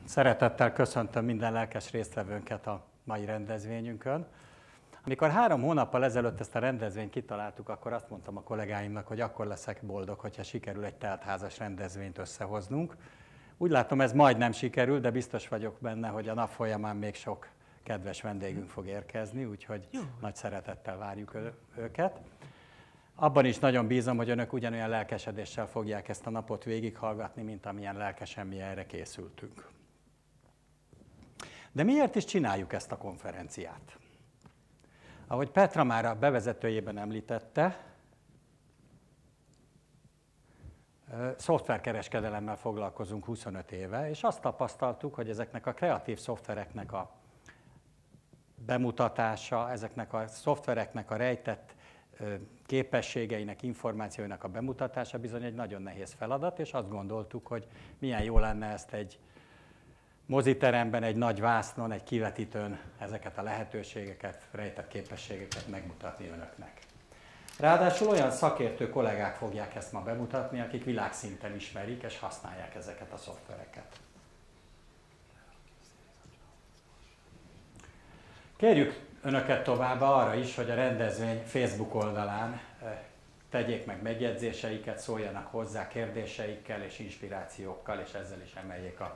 Szeretettel köszöntöm minden lelkes résztvevőnket a mai rendezvényünkön. Amikor 3 hónappal ezelőtt ezt a rendezvényt kitaláltuk, akkor azt mondtam a kollégáimnak, hogy akkor leszek boldog, hogyha sikerül egy teltházas rendezvényt összehoznunk. Úgy látom, ez majdnem sikerül, de biztos vagyok benne, hogy a nap folyamán még sok kedves vendégünk fog érkezni, úgyhogy nagy szeretettel várjuk őket. Abban is nagyon bízom, hogy önök ugyanolyan lelkesedéssel fogják ezt a napot végighallgatni, mint amilyen lelkesen mi erre készültünk. De miért is csináljuk ezt a konferenciát? Ahogy Petra már a bevezetőjében említette, szoftverkereskedelemmel foglalkozunk 25 éve, és azt tapasztaltuk, hogy ezeknek a kreatív szoftvereknek a bemutatása, ezeknek a szoftvereknek a rejtett képességeinek, információinak a bemutatása bizony egy nagyon nehéz feladat, és azt gondoltuk, hogy milyen jó lenne ezt egy moziteremben, egy nagy vásznon, egy kivetítőn ezeket a lehetőségeket, rejtett képességeket megmutatni önöknek. Ráadásul olyan szakértő kollégák fogják ezt ma bemutatni, akik világszinten ismerik és használják ezeket a szoftvereket. Kérjük önöket továbbá arra is, hogy a rendezvény Facebook oldalán tegyék meg megjegyzéseiket, szóljanak hozzá kérdéseikkel és inspirációkkal, és ezzel is emeljék a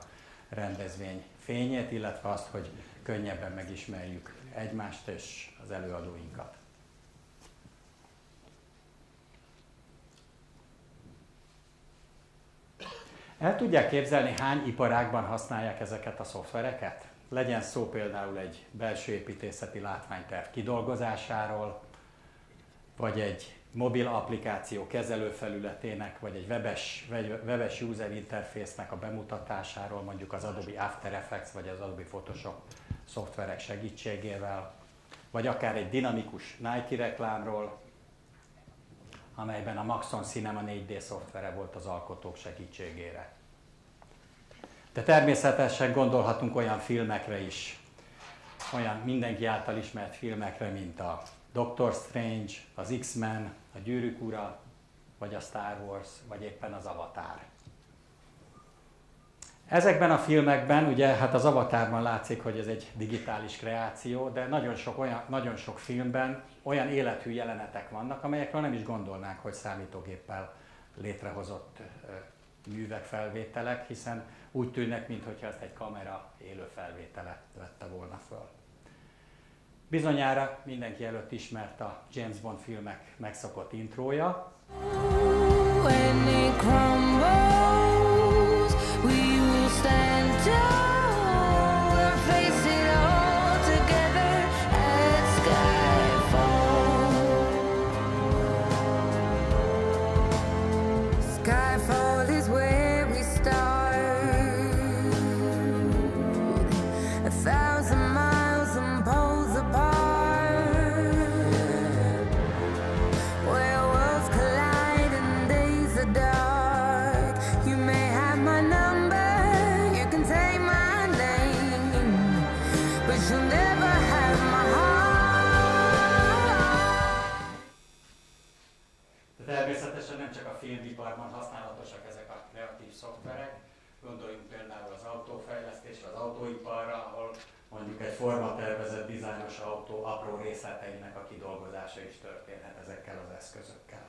rendezvény fényét, illetve azt, hogy könnyebben megismerjük egymást és az előadóinkat. El tudják képzelni, hány iparágban használják ezeket a szoftvereket? Legyen szó például egy belső építészeti látványterv kidolgozásáról, vagy egy mobil applikáció kezelőfelületének, vagy egy webes user interface-nek a bemutatásáról, mondjuk az Adobe After Effects, vagy az Adobe Photoshop szoftverek segítségével, vagy akár egy dinamikus Nike reklámról, amelyben a Maxon Cinema 4D szoftvere volt az alkotók segítségére. De természetesen gondolhatunk olyan filmekre is, olyan mindenki által ismert filmekre, mint a Doctor Strange, az X-Men, a Gyűrűk ura, vagy a Star Wars, vagy éppen az Avatar. Ezekben a filmekben, ugye, hát az Avatarban látszik, hogy ez egy digitális kreáció, de nagyon sok filmben olyan élethű jelenetek vannak, amelyekről nem is gondolnánk, hogy számítógéppel létrehozott művek, felvételek, hiszen úgy tűnnek, mintha ezt egy kamera élő felvétele vette volna föl. Bizonyára mindenki előtt ismert a James Bond filmek megszokott intrója. Természetesen nem csak a filmiparban használatosak ezek a kreatív szoftverek. Gondoljunk például az autófejlesztésre, az autóiparra, ahol mondjuk egy formatervezett dizájnos autó apró részleteinek a kidolgozása is történhet ezekkel az eszközökkel.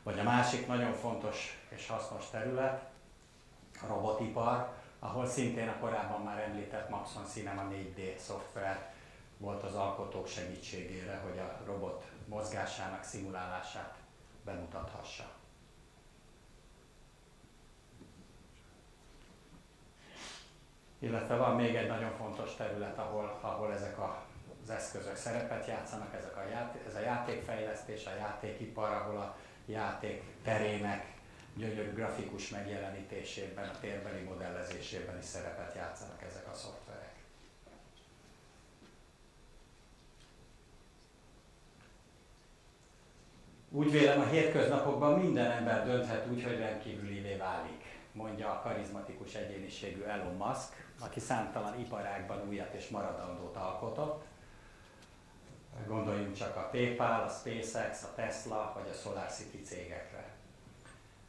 Vagy a másik nagyon fontos és hasznos terület, a robotipar, ahol szintén a korábban már említett Maxon Cinema 4D szoftver volt az alkotók segítségére, hogy a robot mozgásának szimulálását bemutathassa. Illetve van még egy nagyon fontos terület, ahol ezek az eszközök szerepet játszanak, ez a játékfejlesztés, a játékipar, ahol a játék terének gyönyörű grafikus megjelenítésében, a térbeli modellezésében is szerepet játszanak ezek a szoftverek. Úgy vélem, a hétköznapokban minden ember dönthet úgy, hogy rendkívülivé válik, mondja a karizmatikus egyéniségű Elon Musk, aki számtalan iparágban újat és maradandót alkotott. Gondoljunk csak a PayPal, a SpaceX, a Tesla vagy a SolarCity cégekre.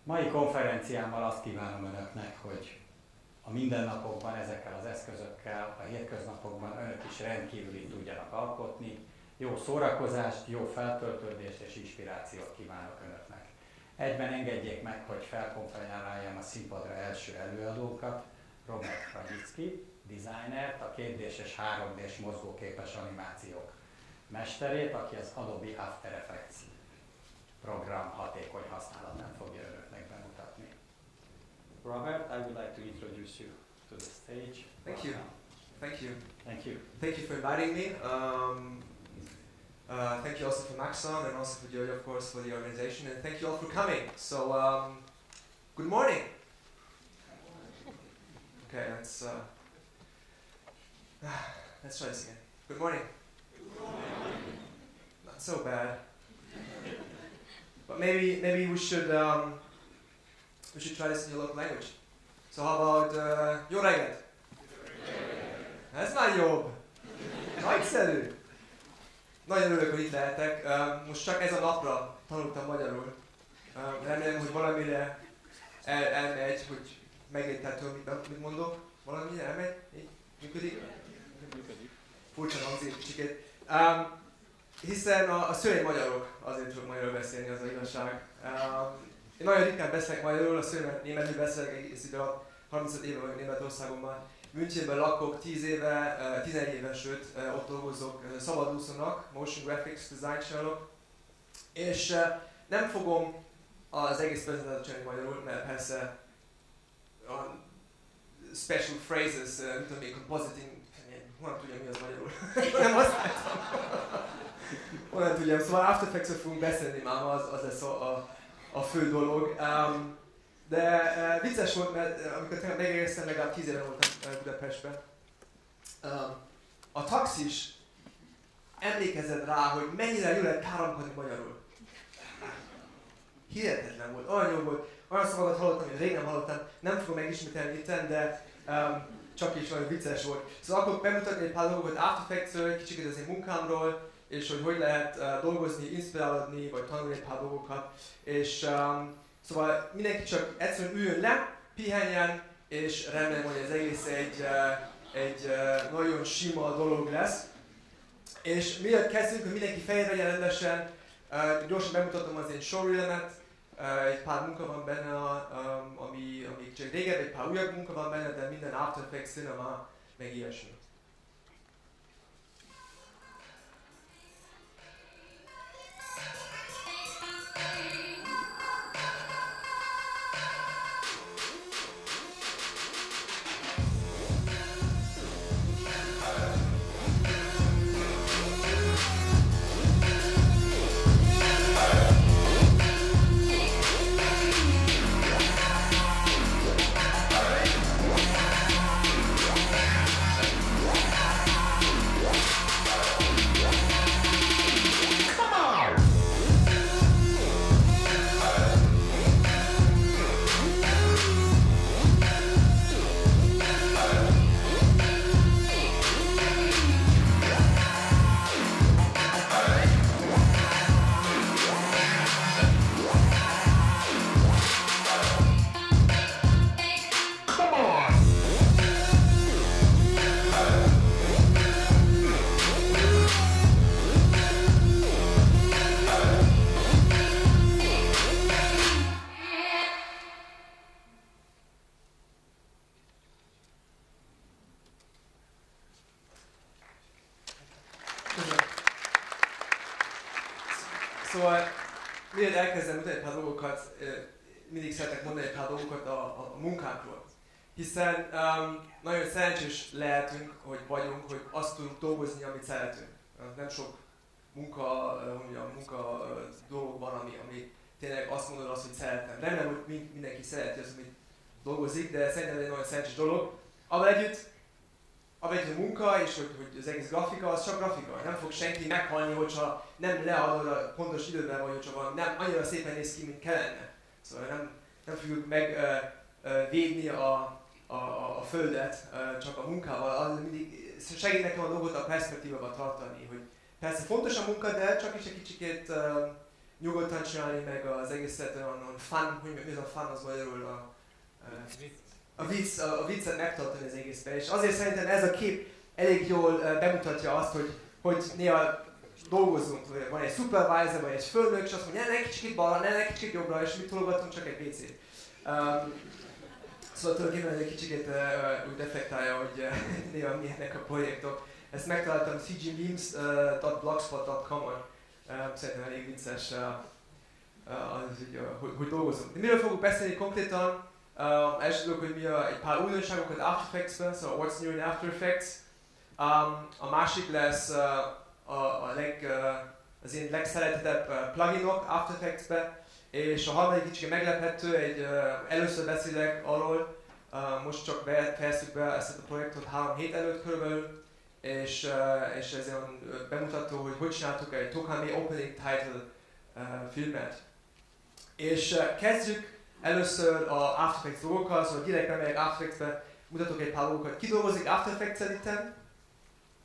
Mai konferenciámmal azt kívánom önöknek, hogy a mindennapokban ezekkel az eszközökkel, a hétköznapokban önök is rendkívül tudjanak alkotni. Jó szórakozást, jó feltöltődést és inspirációt kívánok önöknek. Egyben engedjék meg, hogy felkonferáljam a színpadra első előadókat, Hranitzky, designert, a 2D-s és 3D-s mozgóképes animációk mesterét, aki az Adobe After Effects program hatékony használatán fogja önöknek bemutatni. Robert, I would like to introduce you to the stage. Thank you. Thank you. Thank you. Thank you for inviting me. Thank you also for Maxon and also for Joey, of course, for the organization, and thank you all for coming. So, good morning. Okay, let's try this again. Good morning. Good morning. Not so bad. But maybe we should try this in your local language. So how about jó reggelt? Ez már jobb. Nagyszerű. Nagyon örülök, hogy itt lehetek. Most csak ez a napra tanultam magyarul. Remélem, hogy valamire elmegy, hogy megérthető, mit mondok. Valamire elmegy? Így? Működik? Furcsa hangzik kicsikét. Hiszen a szüleim magyarok, azért tudok magyarul beszélni, az a igazság. Én nagyon ritkán beszélek magyarul, a szüleimet németül beszélek egész idő alatt, 35 éve vagyok Németországban már. Münchenben lakok 10 éve, 11 éve, sőt, ott dolgozok szabadúszónak, motion graphics design csinálok. És nem fogom az egész prezentációt csinálni magyarul, mert persze a special phrases, mint tudom én, compositing, honnan tudjam mi az magyarul, nem használtam. Honnan tudjam, szóval After Effects-ről fogunk beszélni már, az lesz a fő dolog. De vicces volt, mert amikor megérkeztem, legalább 10 éve voltam Budapestben. A taxis emlékezett rá, hogy mennyire jól lehet káromkodni magyarul. Hihetetlen volt, olyan jó volt, olyan szavakat hallottam, hogy rég nem hallottam, nem fogom megismételni itten, de csak is nagyon vicces volt. Szóval akkor bemutatni egy pár dolgokat After Effects-ről, egy kicsit az én munkámról, és hogy lehet dolgozni, inspirálódni, vagy tanulni egy pár dolgokat. És szóval mindenki csak egyszerűen üljön le, pihenjen, és remélem, hogy ez egész egy nagyon sima dolog lesz. És mielőtt kezdünk, hogy mindenki fejre vegyen rendesen, gyorsan bemutatom az én showreelemet. Egy pár munka van benne, ami csak régebben, egy pár újabb munka van benne, de minden After Effects, cinema, meg ilyesmi. Szóval, miért elkezdem mutatni egy pár dolgokat, mindig szeretek mondani egy pár dolgokat a munkánkról. Hiszen nagyon szerencsés lehetünk, hogy vagyunk, hogy azt tudunk dolgozni, amit szeretünk. Nem sok munka dolog van, ami tényleg azt mondod azt, hogy szeretem. Remélem, hogy mindenki szereti azt, amit dolgozik, de szerintem egy nagyon szerencsés dolog. Avval együtt a munka és hogy az egész grafika, az csak grafika. Nem fog senki meghalni, hogyha nem leadod a pontos időben, vagy hogyha nem annyira szépen néz ki, mint kellene. Szóval nem fogjuk megvédni a földet csak a munkával. Az mindig segít nekem a dolgot a perspektívával tartani, hogy persze fontos a munka, de csak is egy kicsikét nyugodtan csinálni, meg az egészet olyan fun, hogy mi az a fun, az magyarul a viccet megtartani az egészben. És azért szerintem ez a kép elég jól bemutatja azt, hogy néha dolgozunk, van egy supervisor, vagy egy főnök, és azt mondja, ne kicsit balra, ne kicsit jobbra, és mit tologatunk, csak egy WC-t. Szóval tulajdonképpen egy kicsit úgy reflektálja, hogy néha milyenek a projektok. Ezt megtaláltam cgmemes.blogspot.com-on. Szerintem elég vicces, hogy dolgozunk. De miről fogok beszélni konkrétan? Első dolog, hogy mi egy pár újdonságokat After Effects-ben, szóval what's new in After Effects. A másik lesz az én legszeretettebb pluginok After Effects-be, és a harmadik kicsit meglephető, először beszélek arról, most csak fejeztük be ezt a projektot 3 hét előtt körülbelül, és ez olyan bemutató, hogy csináltuk egy Tokami Opening Title filmet. És kezdjük először a After Effects dolgokkal, szóval direkt bemegyek After Effects-be, mutatok egy pár dolgokat. Ki dolgozik After Effects-el itten?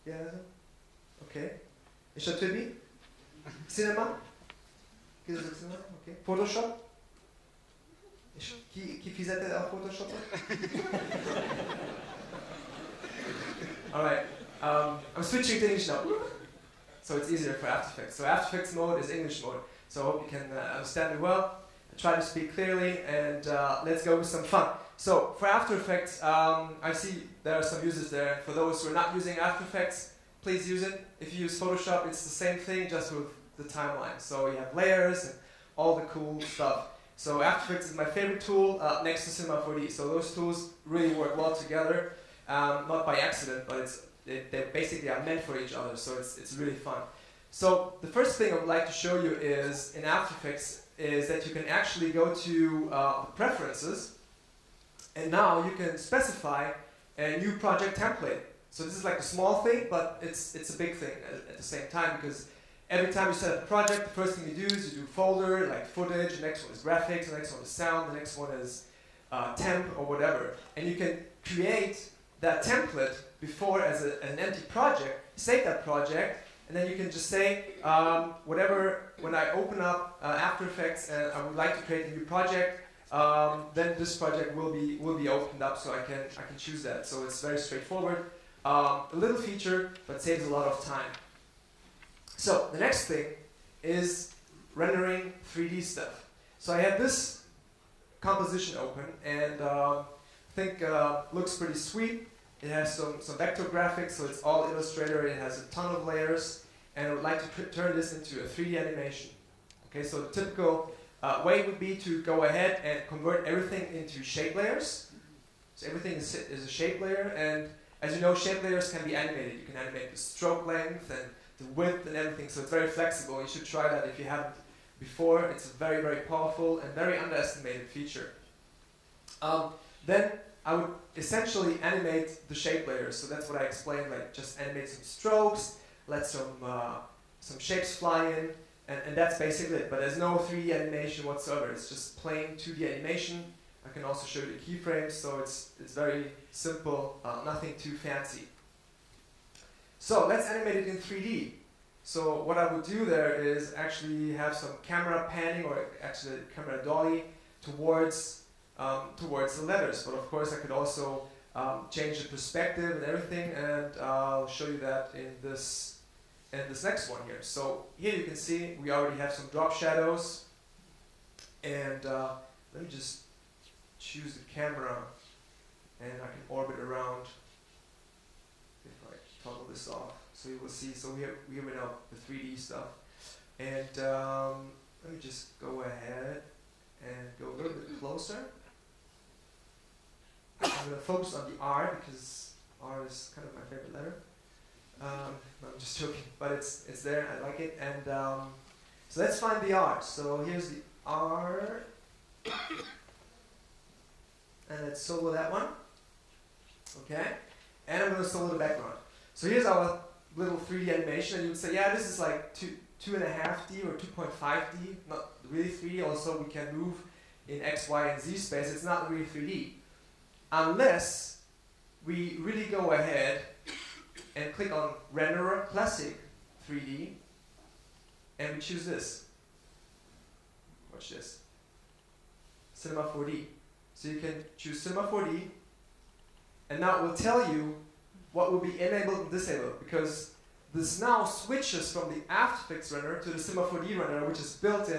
Jelzem? Oké. És a többi? Cinema? Ki dolgozik Cinema? Oké. Photoshop? És ki fizeted a Photoshopot? Alright. I'm switching to English now, so it's easier for After Effects. So After Effects mode is English mode, so I hope you can understand me well. I try to speak clearly, and let's go with some fun. So for After Effects, I see there are some users there. For those who are not using After Effects, please use it. If you use Photoshop, it's the same thing, just with the timeline. So you have layers and all the cool stuff. So After Effects is my favorite tool next to Cinema 4D. So those tools really work well together, not by accident, but they basically are meant for each other. So it's really fun. So the first thing I would like to show you is in After Effects is that you can actually go to preferences, and now you can specify a new project template. So this is like a small thing, but it's a big thing at the same time, because every time you set up a project, the first thing you do is you do folder, like footage, the next one is graphics, the next one is sound, the next one is temp or whatever. And you can create that template before as an empty project, save that project, and then you can just say whatever, when I open up After Effects and I would like to create a new project, then this project will be opened up, so I can choose that. So it's very straightforward. A little feature, but saves a lot of time. So the next thing is rendering 3D stuff. So I have this composition open, and I think looks pretty sweet. It has some vector graphics, so it's all Illustrator. It has a ton of layers, and I would like to turn this into a 3D animation. Okay, so the typical way would be to go ahead and convert everything into shape layers. So everything is a shape layer, and as you know, shape layers can be animated. You can animate the stroke length and the width and everything, so it's very flexible. You should try that if you haven't before. It's a very, very powerful and very underestimated feature. Then I would essentially animate the shape layers. So that's what I explained, like just animate some strokes, let some shapes fly in, and that's basically it. But there's no 3D animation whatsoever. It's just plain 2D animation. I can also show you the keyframes, so it's very simple, nothing too fancy. So let's animate it in 3D. So what I would do there is actually have some camera panning, or actually camera dolly towards the letters. But of course I could also change the perspective and everything, and I'll show you that in this next one here. So here you can see we already have some drop shadows, and let me just choose the camera, and I can orbit around if I toggle this off. So you will see, so we have now the 3D stuff. And let me just go ahead and go a little bit closer. I'm going to focus on the R, because R is kind of my favorite letter. No, I'm just joking, but it's there, I like it. And so let's find the R. So here's the R. And let's solo that one. Okay? And I'm going to solo the background. So here's our little 3D animation, and you would say, yeah, this is like 2.5D or 2.5D, not really 3D. Also, we can move in X, Y, and Z space. It's not really 3D. Unless we really go ahead and click on Renderer Classic 3D, and we choose this. Watch this. Cinema 4D. So you can choose Cinema 4D, and now it will tell you what will be enabled and disabled, because this now switches from the After Effects renderer to the Cinema 4D renderer, which is built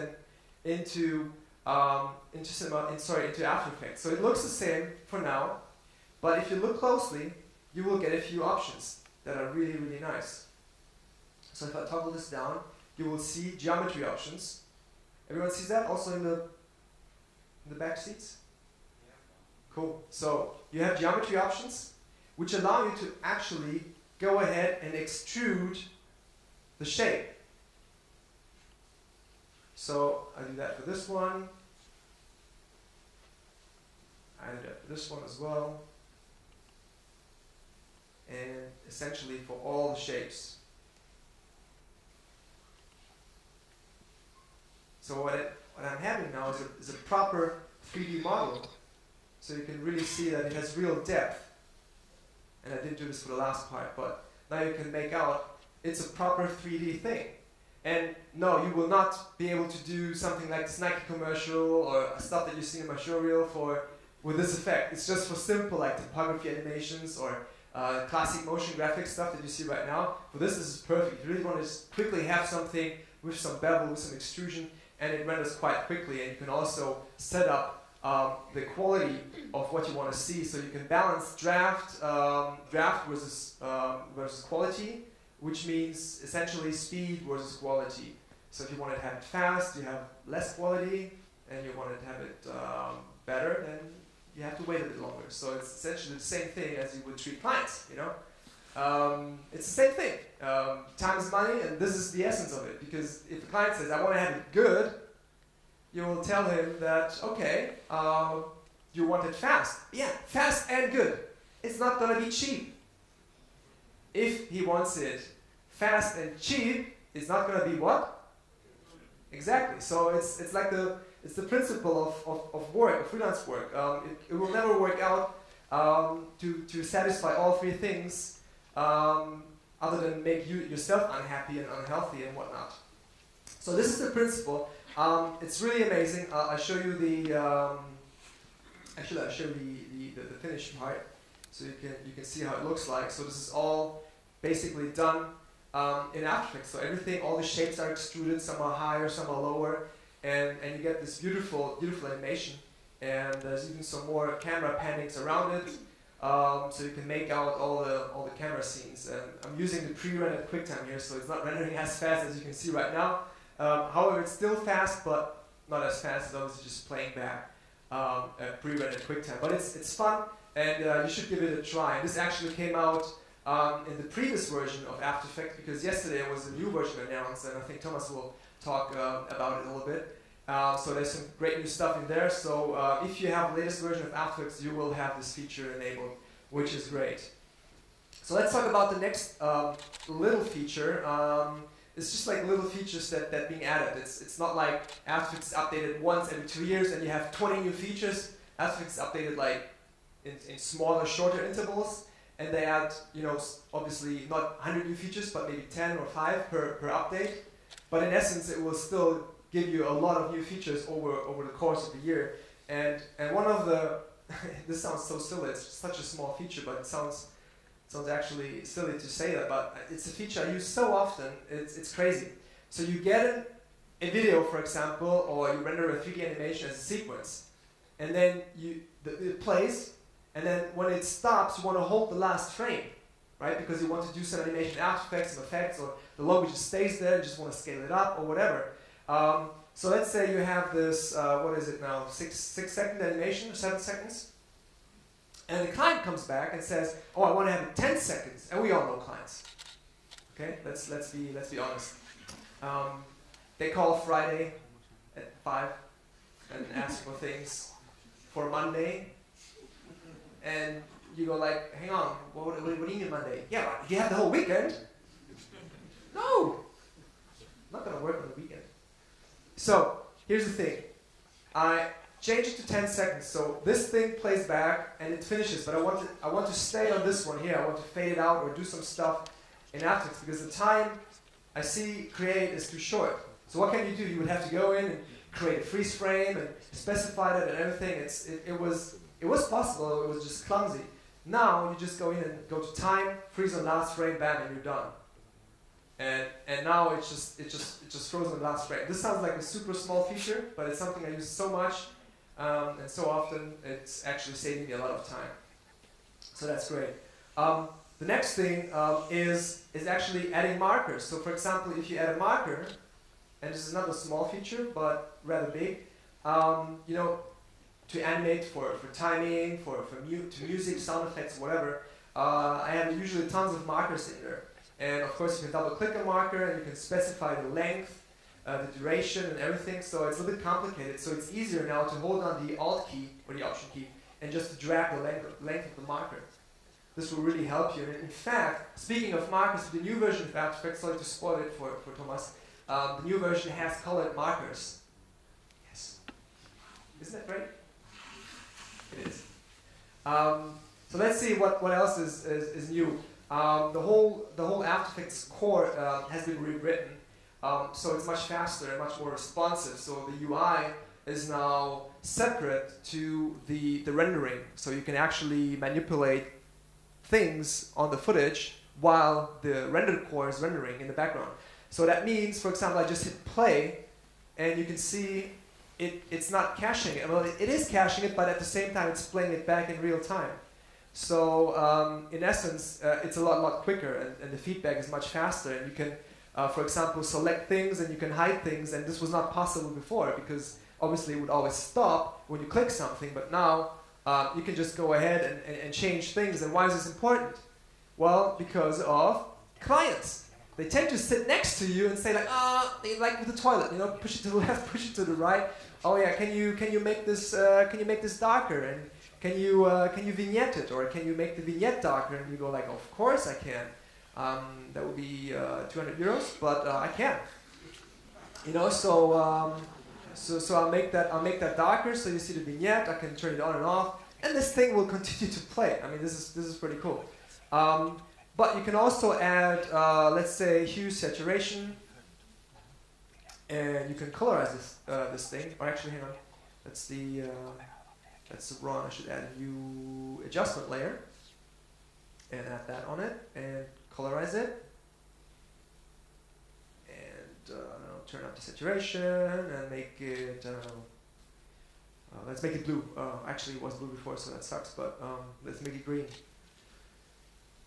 into After Effects. So it looks the same for now, but if you look closely, you will get a few options that are really, really nice. So if I toggle this down, you will see geometry options. Everyone sees that also in the back seats? Yeah. Cool. So you have geometry options, which allow you to actually go ahead and extrude the shape. So I do that for this one. I do that for this one as well. And essentially for all the shapes. So what I'm having now is a proper 3D model. So you can really see that it has real depth. And I didn't do this for the last part, but now you can make out it's a proper 3D thing. And no, you will not be able to do something like this Nike commercial or stuff that you see in my showreel with this effect. It's just for simple like typography animations or classic motion graphic stuff that you see right now. For this is perfect. You really want to just quickly have something with some bevel, with some extrusion, and it renders quite quickly. And you can also set up the quality of what you want to see, so you can balance draft versus quality, which means essentially speed versus quality. So if you want to have it fast, you have less quality, and you want to have it better, then you have to wait a bit longer. So it's essentially the same thing as you would treat clients, you know? It's the same thing. Time is money, and this is the essence of it. Because if the client says, I want to have it good, you will tell him that, okay, you want it fast. Yeah, fast and good. It's not going to be cheap. If he wants it fast and cheap, it's not going to be what? Exactly. So it's like it's the principle of work, of freelance work. It will never work out to satisfy all three things, other than make you yourself unhappy and unhealthy and whatnot. So this is the principle. It's really amazing. I'll show you the the finished part, so you can see how it looks like. So this is all basically done in After Effects. So everything, all the shapes are extruded. Some are higher, some are lower, and you get this beautiful animation. And there's even some more camera pannings around it, so you can make out all the camera scenes. And I'm using the pre-rendered QuickTime here, so it's not rendering as fast as you can see right now. However, it's still fast, but not as fast as obviously just playing back a pre-rendered QuickTime. But it's fun, and you should give it a try. And this actually came out in the previous version of After Effects, because yesterday was a new version announced, and I think Thomas will talk about it a little bit. So there's some great new stuff in there. So if you have the latest version of After Effects, you will have this feature enabled, which is great. So let's talk about the next little feature. It's just like little features that being added. It's not like After Effects is updated once every 2 years and you have 20 new features. After Effects is updated like in smaller, shorter intervals, and they add, you know, obviously not 100 new features, but maybe 10 or 5 per update. But in essence, it will still give you a lot of new features over the course of the year. And one of the this sounds so silly. It's such a small feature, but it sounds actually silly to say that, but it's a feature I use so often, it's crazy. So you get a video, for example, or you render a 3D animation as a sequence, and then it plays, and then when it stops, you want to hold the last frame, right? Because you want to do some animation After Effects, some effects, or the logo just stays there, you just want to scale it up, or whatever. So let's say you have this, what is it now, 6-second animation, or 7 seconds? And the client comes back and says, "Oh, I want to have it 10 seconds," and we all know clients. Okay, let's be honest. They call Friday at 5 and ask for things for Monday, and you go like, "Hang on, what do you mean Monday? Yeah, you have the whole weekend." No, not gonna work on the weekend. So here's the thing. I change it to 10 seconds, so this thing plays back and it finishes, but I want to stay on this one here. I want to fade it out or do some stuff in After Effects, because the time I see create is too short. So what can you do? You would have to go in and create a freeze frame and specify that and everything. It was possible, it was just clumsy. Now you just go in and go to time, freeze on last frame, bam, and you're done. And now it just frozen on the last frame. This sounds like a super small feature, but it's something I use so much and so often. It's actually saving me a lot of time. So that's great. The next thing is actually adding markers. So for example, if you add a marker, and this is not a small feature, but rather big, you know, to animate for timing, to music, sound effects, whatever, I have usually tons of markers in there. And of course you can double click a marker and you can specify the length, the duration and everything, so it's a little bit complicated. So it's easier now to hold on the Alt key or the Option key and just to drag the length of the marker. This will really help you. And in fact, speaking of markers, the new version of After Effects, sorry to spoil it for Thomas, the new version has colored markers. Yes. Isn't that great? It is. So let's see what else is new. The whole After Effects core has been rewritten, so it's much faster and much more responsive. So the UI is now separate to the rendering, so you can actually manipulate things on the footage while the rendered core is rendering in the background. So that means, for example, I just hit play, and you can see it's not caching it. Well, it is caching it, but at the same time, it's playing it back in real time. So in essence, it's a lot quicker, and the feedback is much faster. And you can, for example, select things and you can hide things, and this was not possible before because obviously it would always stop when you click something. But now you can just go ahead and change things. And why is this important? Well, because of clients. They tend to sit next to you and say like with the toilet, you know, push it to the left, push it to the right. Oh yeah, can you make this darker, and can you vignette it, or can you make the vignette darker? And you go like, of course I can. That would be 200 euros, but I can. You know, so I'll make that darker, so you see the vignette. I can turn it on and off, and this thing will continue to play. I mean, this is pretty cool. But you can also add, let's say, hue, saturation, and you can colorize this thing. Or actually, hang on, that's wrong. I should add a new adjustment layer and add that on it and colorize it. And turn up the saturation and make it. Let's make it blue. Actually, it was blue before, so that sucks. But let's make it green.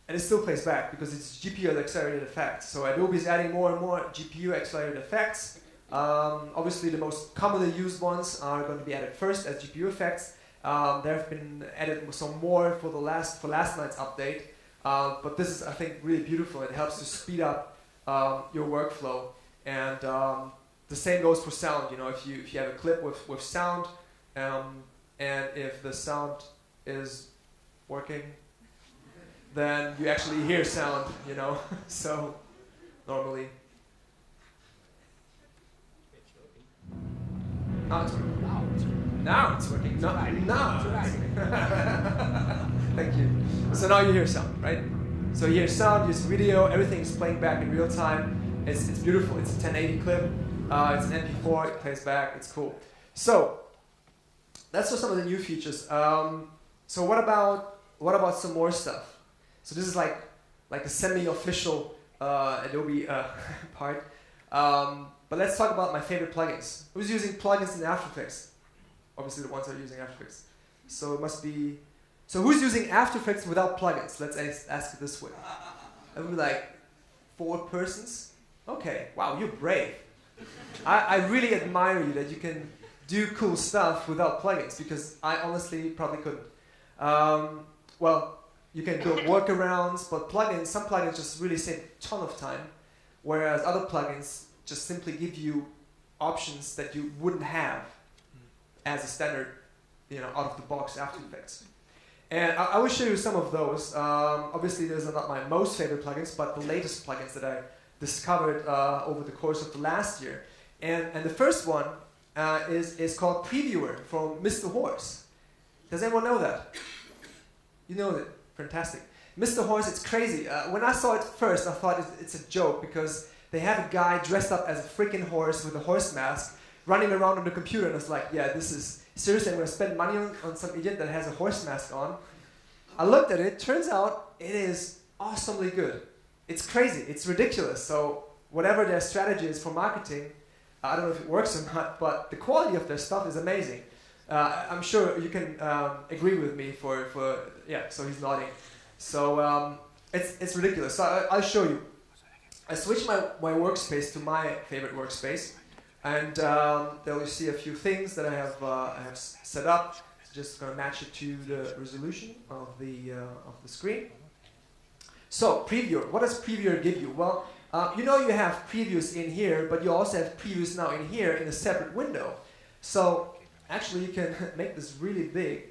And it still plays back because it's GPU accelerated effects. So Adobe is adding more and more GPU accelerated effects. Obviously, the most commonly used ones are going to be added first as GPU effects. There have been added some more for last night's update. But this is, I think, really beautiful. It helps to speed up your workflow. And the same goes for sound. You know, if you have a clip with sound, and if the sound is working, then you actually hear sound, you know. So normally. Now it's working. Now it's working. Now it's working. Thank you. So now you hear sound, right? So you hear sound, you see video, everything is playing back in real time. It's beautiful. It's a 1080 clip. It's an MP4. It plays back. It's cool. So that's just some of the new features. So what about some more stuff? So this is like a semi-official Adobe part. But let's talk about my favorite plugins. Who's using plugins in After Effects? Obviously the ones that are using After Effects. So it must be... So who's using After Effects without plugins? Let's ask it this way. That would be like 4 persons. Okay, wow, you're brave. I really admire you that you can do cool stuff without plugins, because I honestly probably couldn't. Well, you can build workarounds, but some plugins just really save a ton of time, whereas other plugins just simply give you options that you wouldn't have as a standard, you know, out of the box After Effects. And I will show you some of those. Obviously, those are not my most favorite plugins, but the latest plugins that I discovered over the course of the last year. And the first one is called Previewer from Mr. Horse. Does anyone know that? You know that. Fantastic. Mr. Horse, it's crazy. When I saw it first, I thought it's a joke because they have a guy dressed up as a freaking horse with a horse mask running around on the computer, and it's like, yeah, this is seriously, I'm going to spend money on some idiot that has a horse mask on. I looked at it, turns out it is awesomely good. It's crazy, it's ridiculous. So whatever their strategy is for marketing, I don't know if it works or not, but the quality of their stuff is amazing. I'm sure you can agree with me yeah, so he's nodding. So it's ridiculous. So I'll show you. I switched my workspace to my favorite workspace, and there you see a few things that I have set up. Just going to match it to the resolution of the screen. So previewer, what does previewer give you? Well, you know you have previews in here, but you also have previews now in here in a separate window. So actually you can make this really big,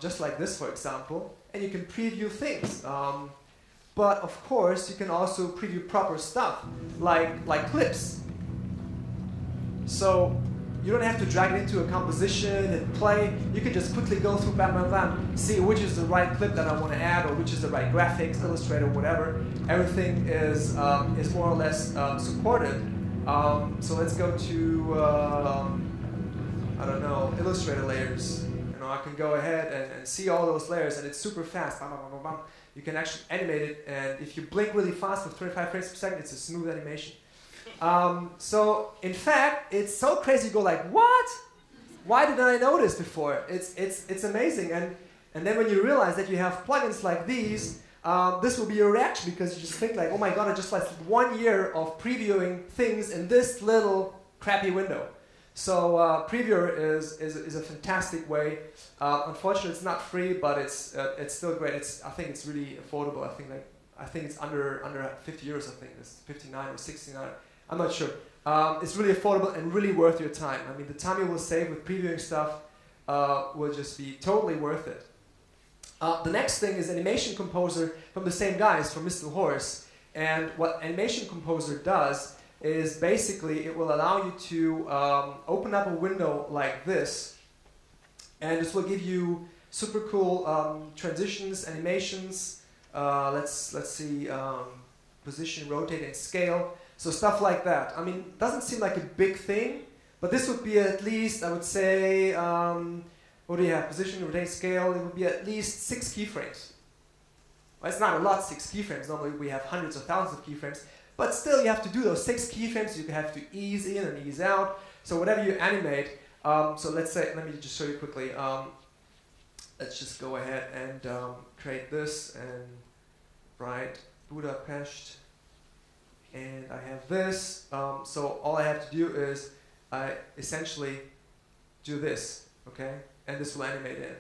just like this for example, and you can preview things. But of course you can also preview proper stuff, like clips. So you don't have to drag it into a composition and play. You can just quickly go through bam, bam, bam, see which is the right clip that I want to add, or which is the right graphics, Illustrator, whatever. Everything is more or less supported. So let's go to I don't know, Illustrator layers. You know, I can go ahead and see all those layers, and it's super fast. Bam, bam, bam, bam. You can actually animate it, and if you blink really fast with 25 frames per second, it's a smooth animation. So in fact, it's so crazy. You go like, what? Why didn't I know this before? It's amazing. And then when you realize that you have plugins like these, this will be your reaction, because you just think like, oh my god, I just like 1 year of previewing things in this little crappy window. So previewer is a fantastic way. Unfortunately, it's not free, but it's still great. I think it's really affordable. I think it's under 50 euros. I think it's 59 or 69. I'm not sure. It's really affordable and really worth your time. I mean, the time you will save with previewing stuff will just be totally worth it. The next thing is Animation Composer from the same guys, from Mr. Horse. And what Animation Composer does is basically it will allow you to open up a window like this, and this will give you super cool transitions, animations. Let's see, position, rotate, and scale. So stuff like that. I mean, it doesn't seem like a big thing, but this would be at least, I would say, what do you have? Position, rotate, scale. It would be at least 6 keyframes. Well, it's not a lot, 6 keyframes. Normally we have hundreds of thousands of keyframes, but still you have to do those 6 keyframes. You have to ease in and ease out. So whatever you animate. So let's say, let me just show you quickly. Let's just go ahead and create this and write Budapest. And I have this, so all I have to do is I essentially do this, okay? And this will animate in.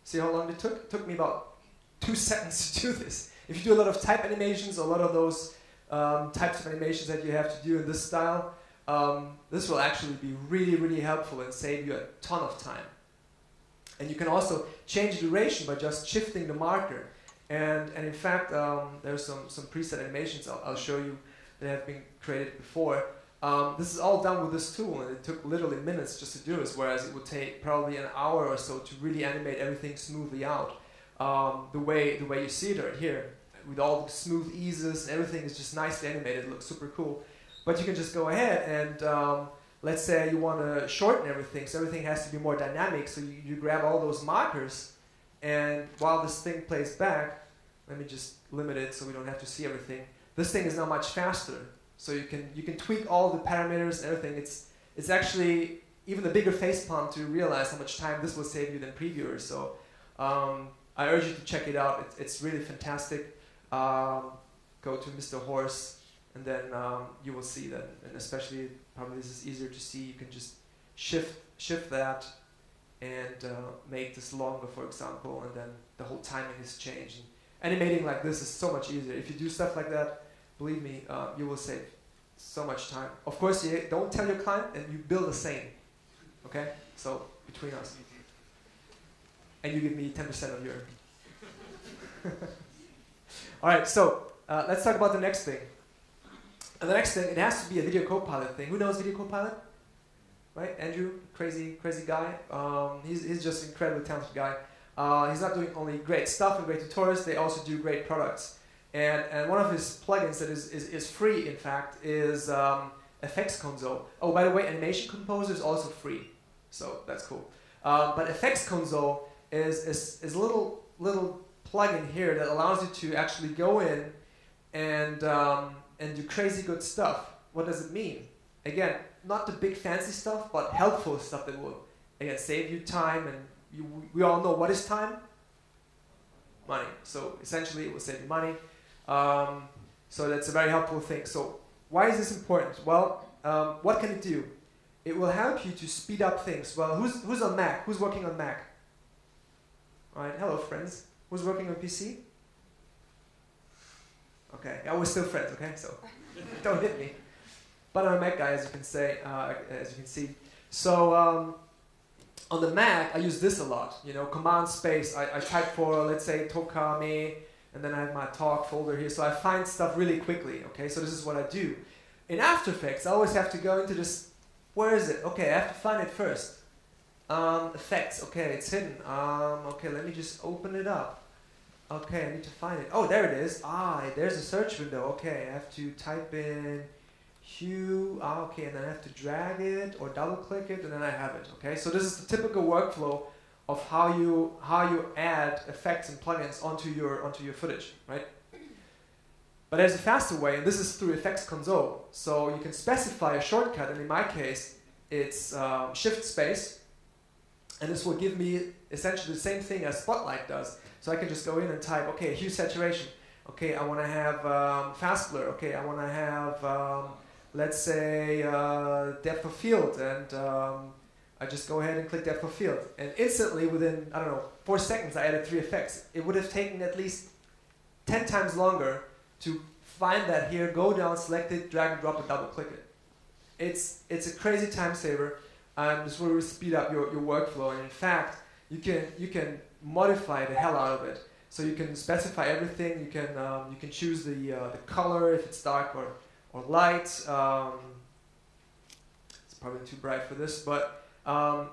See how long it took? It took me about 2 seconds to do this. If you do a lot of type animations, a lot of those types of animations that you have to do in this style, this will actually be really, really helpful and save you a ton of time. And you can also change the duration by just shifting the marker. And in fact, there's some preset animations I'll show you that have been created before. This is all done with this tool, and it took literally minutes just to do this, whereas it would take probably an hour or so to really animate everything smoothly out. The way you see it right here, with all the smooth eases, everything is just nicely animated. It looks super cool. But you can just go ahead and let's say you want to shorten everything, so everything has to be more dynamic. So you grab all those markers, and while this thing plays back, let me just limit it so we don't have to see everything. This thing is now much faster, so you can tweak all the parameters and everything. It's actually even a bigger facepalm to realize how much time this will save you than previewers. So I urge you to check it out. It's really fantastic. Go to Mr. Horse, and then you will see that. And especially, probably this is easier to see. You can just shift that and make this longer, for example, and then the whole timing is changed. Animating like this is so much easier. If you do stuff like that, believe me, you will save so much time. Of course, you don't tell your client, and you bill the same. Okay? So, between us. And you give me 10% of your... Alright, so let's talk about the next thing. And the next thing, it has to be a Video Copilot thing. Who knows Video Copilot? Right? Andrew, crazy guy. He's just an incredibly talented guy. He's not doing only great stuff and great tutorials, they also do great products. And one of his plugins that is free, in fact, is Effects-szel. Oh, by the way, Animation Composer is also free, so that's cool. But Effects-szel is a little plugin here that allows you to actually go in and do crazy good stuff. What does it mean? Again, not the big fancy stuff, but helpful stuff that will, again, save you time. And we all know what is time? Money. So essentially, it will save you money. So that's a very helpful thing. So why is this important? Well, what can it do? It will help you to speed up things. Well, who's on Mac? Who's working on Mac? All right, hello friends. Who's working on PC? Okay, yeah, we're still friends, okay? So don't hit me. But I'm a Mac guy, as you can see. So on the Mac, I use this a lot. You know, command space. I type for, let's say, Tokame, and then I have my talk folder here. So I find stuff really quickly. Okay, so this is what I do. In After Effects, I always have to go into this. Where is it? Okay, I have to find it first. Effects. Okay, it's hidden. Okay, let me just open it up. Okay, I need to find it. Oh, there it is. There's a search window. Okay, I have to type in hue. Okay, and then I have to drag it or double click it, and then I have it. Okay, so this is the typical workflow of how you add effects and plugins onto your footage, right? But there's a faster way, and this is through Effects console. So you can specify a shortcut, and in my case, it's Shift space, and this will give me essentially the same thing as Spotlight does. So I can just go in and type, okay, hue saturation. Okay, I want to have fast blur. Okay, I want to have, let's say, depth of field, and I just go ahead and click depth of field. And instantly, within, I don't know, 4 seconds, I added 3 effects. It would have taken at least 10 times longer to find that here, go down, select it, drag and drop, and double click it. It's a crazy time saver, and this will really speed up your workflow. And in fact, you can modify the hell out of it. So you can specify everything. You can choose the color, if it's dark or light. It's probably too bright for this, but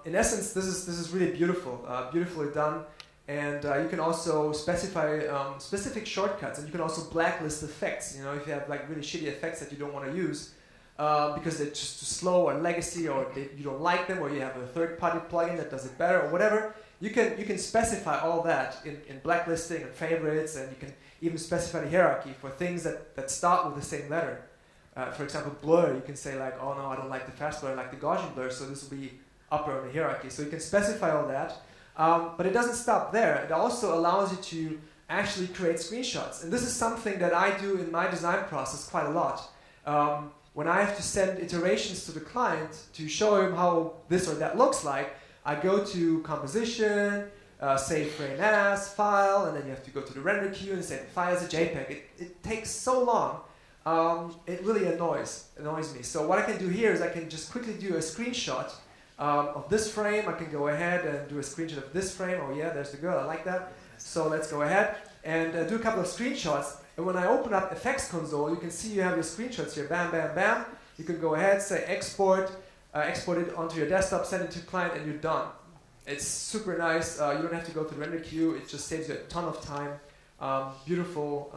in essence, this is really beautiful, beautifully done. And you can also specify specific shortcuts, and you can also blacklist effects. You know, if you have like really shitty effects that you don't want to use because they're just too slow or legacy, or you don't like them, or you have a third-party plugin that does it better, or whatever. You can specify all that in blacklisting and favorites, and you can even specify the hierarchy for things that start with the same letter. For example, blur. You can say like, oh no, I don't like the fast blur, I like the Gaussian blur, so this will be upper on the hierarchy. So you can specify all that. But it doesn't stop there. It also allows you to actually create screenshots. And this is something that I do in my design process quite a lot. When I have to send iterations to the client to show him how this or that looks like, I go to composition, save frame as, file, and then you have to go to the render queue and save the file as a JPEG. It takes so long. It really annoys me. So what I can do here is I can just quickly do a screenshot of this frame. I can go ahead and do a screenshot of this frame. Oh yeah, there's the girl, I like that. So let's go ahead and do a couple of screenshots. And when I open up Effects console, you can see you have your screenshots here, bam, bam, bam. You can go ahead, say export, export it onto your desktop, send it to client, and you're done. It's super nice. You don't have to go to the render queue. It just saves you a ton of time. Beautiful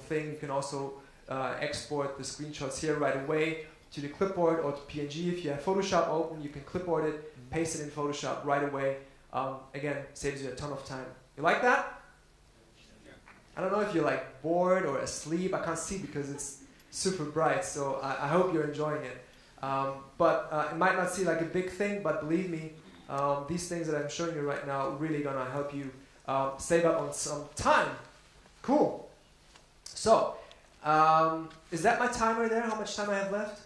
thing. You can also export the screenshots here right away to the clipboard or to PNG. If you have Photoshop open, you can clipboard it, paste it in Photoshop right away. Again, saves you a ton of time. You like that? I don't know if you're like bored or asleep. I can't see because it's super bright, so I hope you're enjoying it. But it might not seem like a big thing, but believe me, these things that I'm showing you right now are really gonna help you save up on some time. Cool. So, is that my timer there? How much time I have left?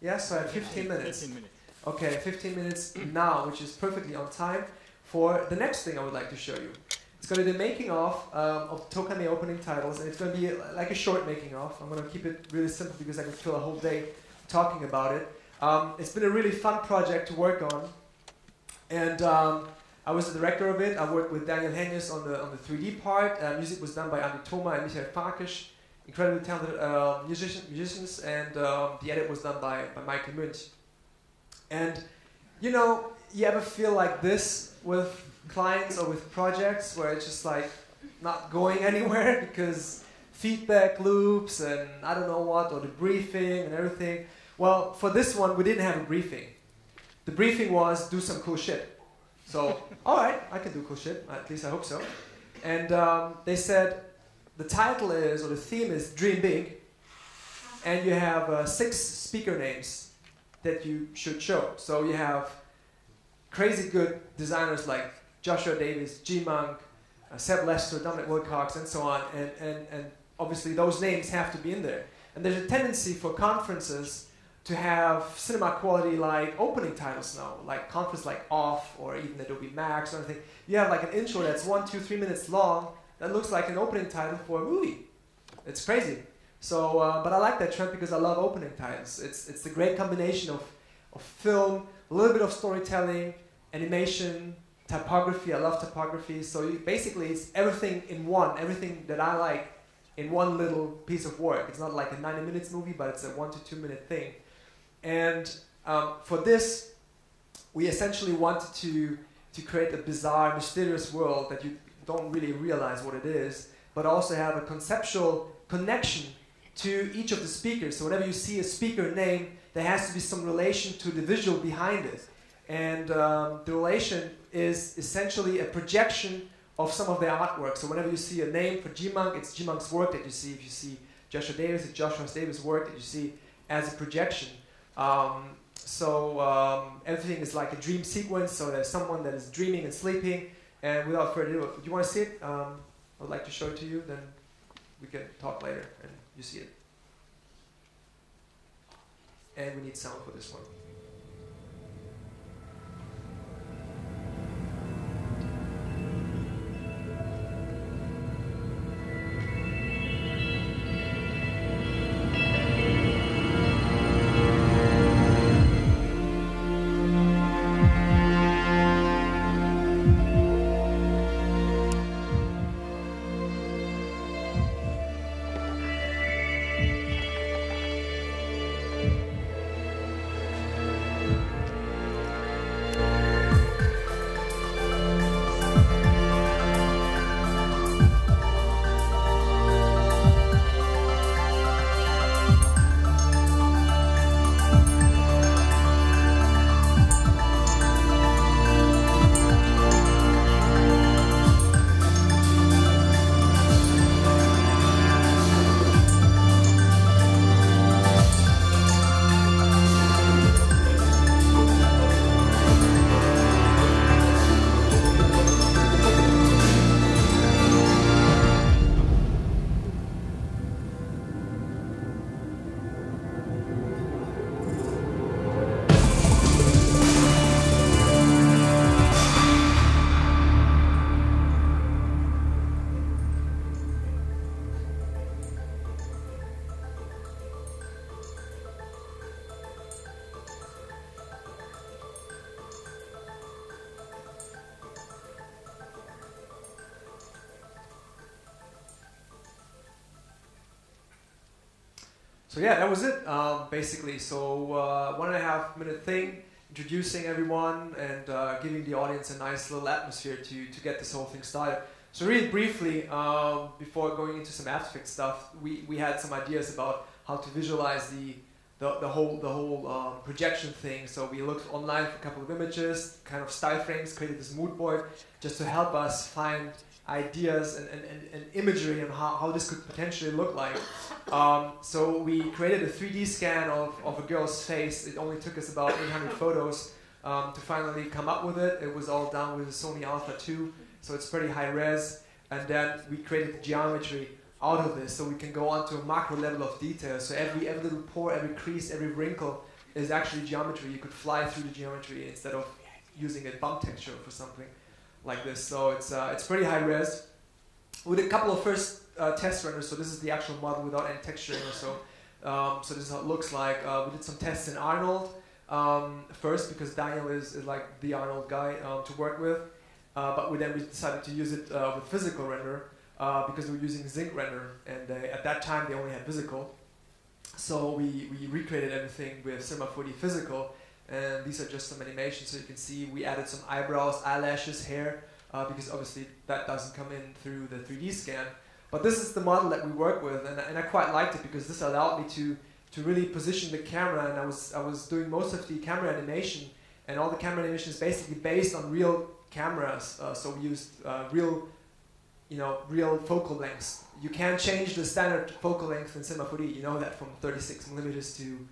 Yes, so I have 15 minutes. 15 minutes. Okay, 15 minutes now, which is perfectly on time for the next thing I would like to show you. It's going to be the making of Tokame opening titles, and it's going to be like a short making of. I'm going to keep it really simple because I could fill a whole day talking about it. It's been a really fun project to work on, and I was the director of it. I worked with Daniel Henjes on the 3D part. Music was done by Andy Thoma and Michael Farkas, incredibly talented musicians, and the edit was done by Michael Münch. And you know, you ever feel like this with clients or with projects where it's just like not going anywhere because feedback loops and I don't know what, or the briefing and everything? Well, for this one, we didn't have a briefing. The briefing was do some cool shit. So, all right, I can do cool shit. At least I hope so. And they said the title is, or the theme is Dream Big. And you have 6 speaker names that you should show. So you have crazy good designers like Joshua Davis, G. Monk, Seb Lester, Dominic Wilcox, and so on. And obviously those names have to be in there. And there's a tendency for conferences to have cinema quality like opening titles now, like conference like Off or even Adobe Max or anything. You have like an intro that's 1, 2, 3 minutes long that looks like an opening title for a movie. It's crazy. So, but I like that trend because I love opening titles. It's the great combination of film, a little bit of storytelling, animation, typography. I love typography. So basically it's everything in one, everything that I like in one little piece of work. It's not like a 90 minutes movie, but it's a 1 to 2 minute thing. And for this, we essentially wanted to create a bizarre, mysterious world that you don't really realize what it is, but also have a conceptual connection to each of the speakers. So whenever you see a speaker name, there has to be some relation to the visual behind it. And the relation is essentially a projection of some of their artwork. So whenever you see a name for G-Monk, it's G-Monk's work that you see. If you see Joshua Davis, it's Joshua Davis' work that you see as a projection. Everything is like a dream sequence, so there's someone that is dreaming and sleeping. And without further ado, do you want to see it? I would like to show it to you, then we can talk later and you see it. And we need sound for this one. So yeah, that was it, basically. So 1.5 minute thing, introducing everyone and giving the audience a nice little atmosphere to get this whole thing started. So really briefly, before going into some After Effects stuff, we had some ideas about how to visualize the whole projection thing. So we looked online for a couple of images, kind of style frames, created this mood board just to help us find ideas and imagery on how this could potentially look like. So we created a 3D scan of a girl's face. It only took us about 800 photos to finally come up with it. It was all done with a Sony Alpha 2, so it's pretty high res. And then we created the geometry out of this, so we can go on to a macro level of detail. So every little pore, every crease, every wrinkle is actually geometry. You could fly through the geometry instead of using a bump texture for something like this. So it's pretty high res. With a couple of first test renders, so this is the actual model without any texturing or so. So this is how it looks like. We did some tests in Arnold first, because Daniel is like the Arnold guy to work with. But we decided to use it with physical render because we were using Zinc render, and at that time they only had physical. So we recreated everything with Cinema 4D physical, and these are just some animations. So you can see we added some eyebrows, eyelashes, hair, because obviously that doesn't come in through the 3D scan. But this is the model that we work with, and I quite liked it because this allowed me to really position the camera, and I was doing most of the camera animation, and all the camera animation is basically based on real cameras, so we used real focal lengths. You can't change the standard focal length in Cinema 4D. You know that, from 36 millimeters to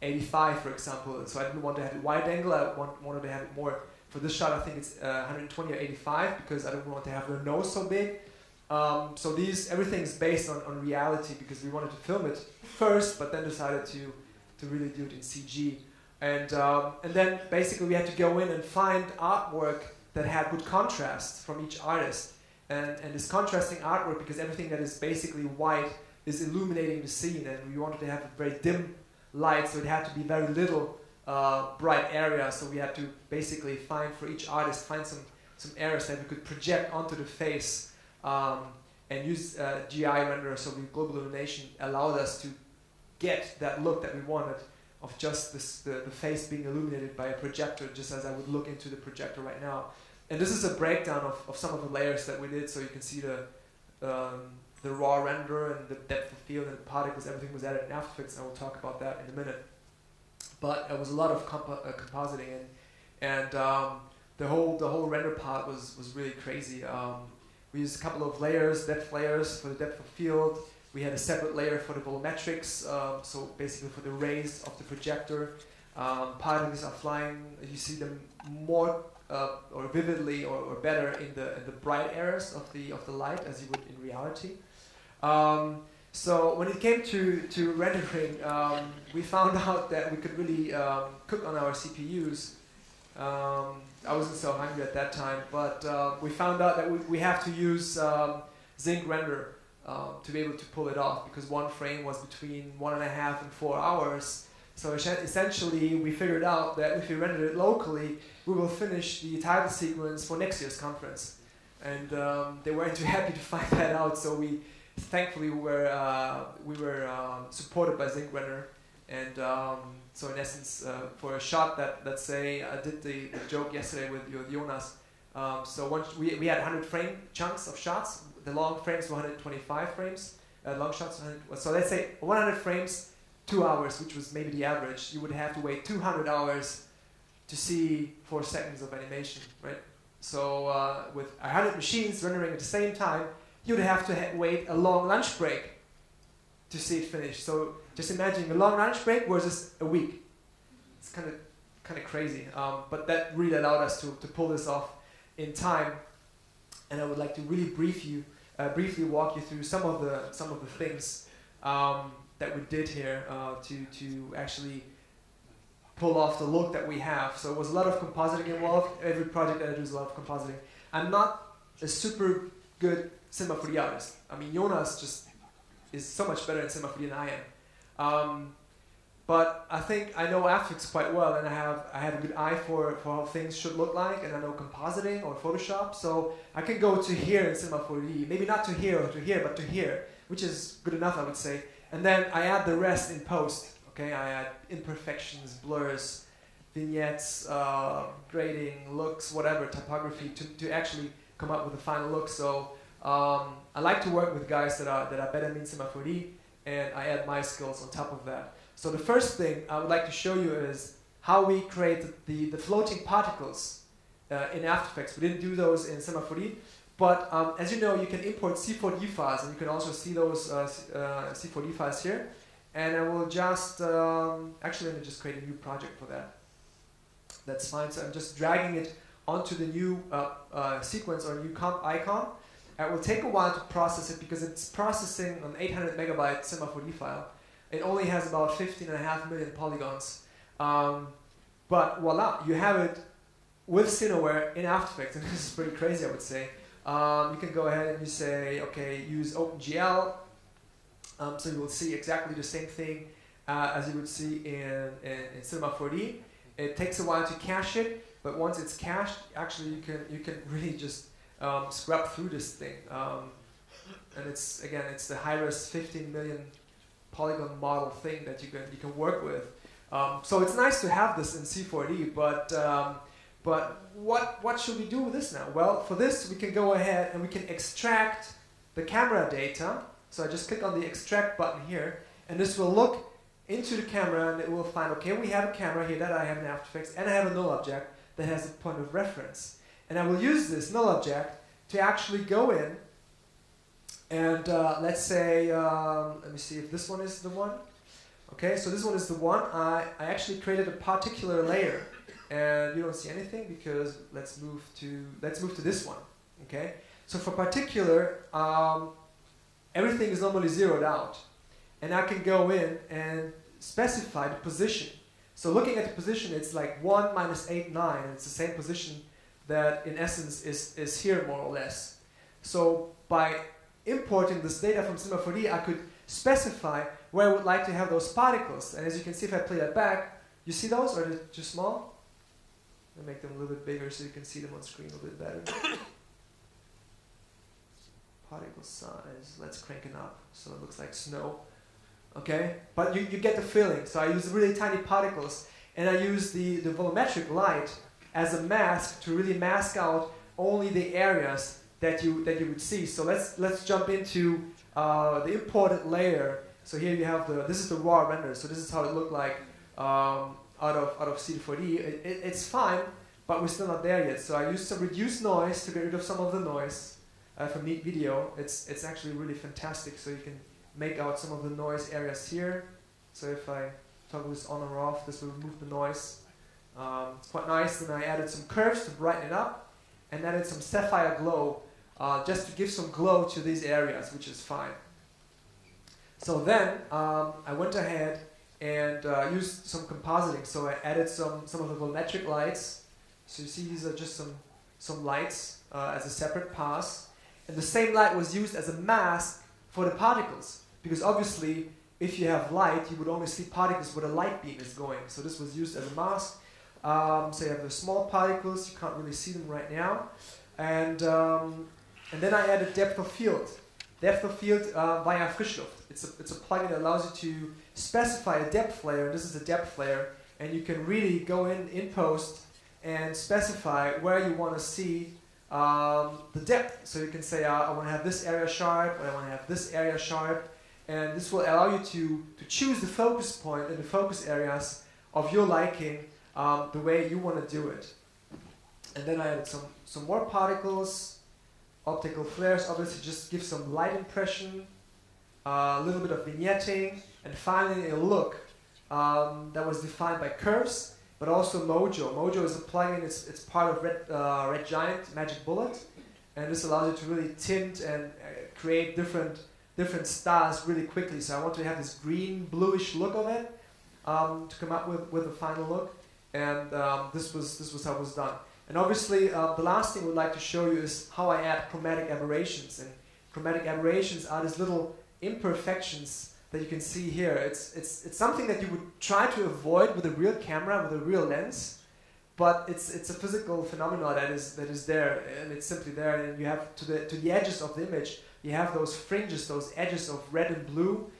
85, for example. So I didn't want to have it wide angle. I wanted to have it more. For this shot, I think it's 120 or 85 because I don't want to have the nose so big. So everything's based on reality because we wanted to film it first, but then decided to really do it in CG. And then basically we had to go in and find artwork that had good contrast from each artist. And this contrasting artwork, because everything that is basically white is illuminating the scene, and we wanted to have a very dim light, so it had to be very little bright area. So we had to basically find for each artist, find some areas that we could project onto the face, and use GI render. So the global illumination allowed us to get that look that we wanted of just the face being illuminated by a projector, just as I would look into the projector right now. And this is a breakdown of some of the layers that we did, so you can see the raw render and the depth of field and the particles. Everything was added in After Effects, and I will talk about that in a minute. But it was a lot of compositing, and the whole render part was really crazy. We used a couple of layers, depth layers for the depth of field. We had a separate layer for the volumetrics, so basically for the rays of the projector. Particles are flying. You see them more or vividly or better in the bright areas of the light as you would in reality. So when it came to rendering, we found out that we could really cook on our CPUs. I wasn't so hungry at that time, but we found out that we have to use Zinc render to be able to pull it off, because one frame was between 1.5 and 4 hours. So essentially, we figured out that if we rendered it locally, we will finish the title sequence for next year's conference. And they weren't too happy to find that out, so we thankfully were supported by Zinc render. And so in essence, for a shot that, let's say, I did the joke yesterday with Jonas. So once we had 100 frame chunks of shots. The long frames were 125 frames. Long shots, so let's say 100 frames, 2 hours, which was maybe the average. You would have to wait 200 hours to see 4 seconds of animation, right? So with 100 machines rendering at the same time, you would have to wait a long lunch break to see it finish. So just imagine a long lunch break versus a week. It's kind of crazy, but that really allowed us to pull this off in time. And I would like to really briefly walk you through some of the things that we did here to actually pull off the look that we have. So it was a lot of compositing involved. Every project that I do is a lot of compositing. I'm not a super good Cinema 4D artist. I mean, Jonas just is so much better in Cinema 4D than I am. But I think I know After Effects quite well, and I have a good eye for how things should look like, and I know compositing or Photoshop, so I can go to here in Cinema 4D, maybe not to here or to here, but to here, which is good enough, I would say. And then I add the rest in post. Okay, I add imperfections, blurs, vignettes, grading, looks, whatever, typography to actually come up with a final look. So I like to work with guys that are better than me in Cinema 4D, and I add my skills on top of that. So the first thing I would like to show you is how we create the floating particles in After Effects. We didn't do those in Cinema 4D, but as you know, you can import C4D files, and you can also see those C4D files here. And I will just, actually let me just create a new project for that. That's fine, so I'm just dragging it onto the new sequence or new comp icon. It will take a while to process it because it's processing an 800 megabyte Cinema 4D file. It only has about 15.5 million polygons. But voila, you have it with Cineware in After Effects, and this is pretty crazy, I would say. You can go ahead and you say, okay, use OpenGL. So you will see exactly the same thing as you would see in Cinema 4D. It takes a while to cache it, but once it's cached, actually you can really just scrub through this thing. And it's the high-res 15 million polygon model thing that you can work with. So it's nice to have this in C4D, but what should we do with this now? Well, for this we can go ahead and we can extract the camera data. So I just click on the extract button here, and this will look into the camera, and it will find, okay, we have a camera here that I have in After Effects, and I have a null object that has a point of reference. And I will use this null object to actually go in and let's say, let me see if this one is the one. Okay, so this one is the one. I actually created a particular layer, and you don't see anything because let's move to this one. Okay, so for particular, everything is normally zeroed out, and I can go in and specify the position. So looking at the position, it's like 1 minus 8, 9, and it's the same position that in essence is here more or less. So by importing this data from Cinema 4D, I could specify where I would like to have those particles. And as you can see, if I play that back, you see those? Or are they too small? I'll make them a little bit bigger so you can see them on screen a little bit better. Particle size, let's crank it up so it looks like snow. Okay, but you get the feeling. So I use really tiny particles, and I use the volumetric light as a mask to really mask out only the areas that you would see. So let's jump into the imported layer. So here you have this is the raw render. So this is how it looked like out of CD4D. It's fine, but we're still not there yet. So I used some reduced noise to get rid of some of the noise from Neat Video. It's actually really fantastic. So you can make out some of the noise areas here. So if I toggle this on or off, this will remove the noise. It's quite nice. Then I added some curves to brighten it up, and added some sapphire glow just to give some glow to these areas, which is fine. So then I went ahead and used some compositing. So I added some of the volumetric lights. So you see these are just some lights as a separate pass. And the same light was used as a mask for the particles. Because obviously, if you have light, you would only see particles where the light beam is going. So this was used as a mask. So you have the small particles, you can't really see them right now. And then I added depth of field. Depth of field via Frischluft. It's a plugin that allows you to specify a depth layer, and this is a depth layer, and you can really go in post and specify where you want to see the depth. So you can say, I want to have this area sharp, or I want to have this area sharp, and this will allow you to choose the focus point and the focus areas of your liking the way you want to do it. And then I added some more particles, optical flares, obviously just give some light impression, a little bit of vignetting, and finally a look that was defined by curves, but also Mojo. Mojo is a plugin, it's part of Red Giant Magic Bullet, and this allows you to really tint and create different styles really quickly. So I want to have this green, bluish look of it to come up with a final look, and this was how it was done. And obviously, the last thing I would like to show you is how I add chromatic aberrations. And chromatic aberrations are these little imperfections that you can see here. It's something that you would try to avoid with a real camera, with a real lens, but it's a physical phenomenon that is there, and it's simply there. And you have to the edges of the image, you have those fringes, those edges of red and blue.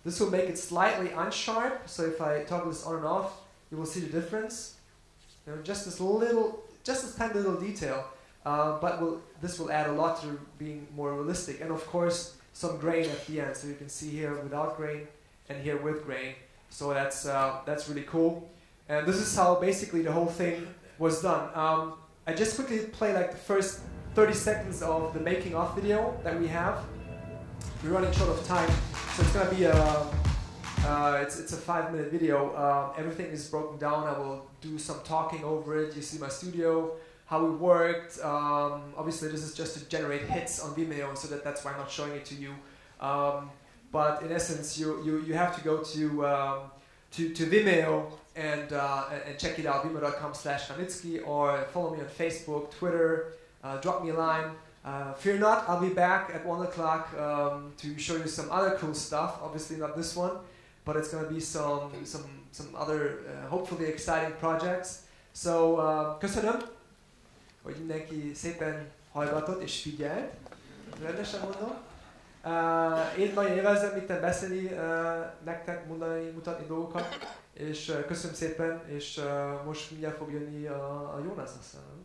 This will make it slightly unsharp. So if I toggle this on and off, you will see the difference. You know, just this tiny little detail, but this will add a lot to being more realistic. And of course, some grain at the end, so you can see here without grain and here with grain. So that's really cool. And this is how basically the whole thing was done. I just quickly play like the first 30 seconds of the making of video that we have. We're running short of time, so it's gonna be it's a 5-minute video. Everything is broken down. I will do some talking over it. You see my studio, how we worked. Obviously, this is just to generate hits on Vimeo, so that's why I'm not showing it to you. But in essence, you have to go to Vimeo and check it out. Vimeo.com/Hranitzky, or follow me on Facebook, Twitter. Drop me a line. Fear not, I'll be back at 1 o'clock to show you some other cool stuff. Obviously not this one, but it's going to be some other hopefully exciting projects. So köszönöm, hogy mindenki szépen hallgatott és figyelt. Rendesen mondom. Én nagyon élvezem itt beszélni nektek, mondani, mutatni dolgokat, és köszönöm szépen, és most mindjárt fog jönni a Jónász, azt hiszem.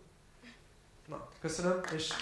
Na, köszönöm, és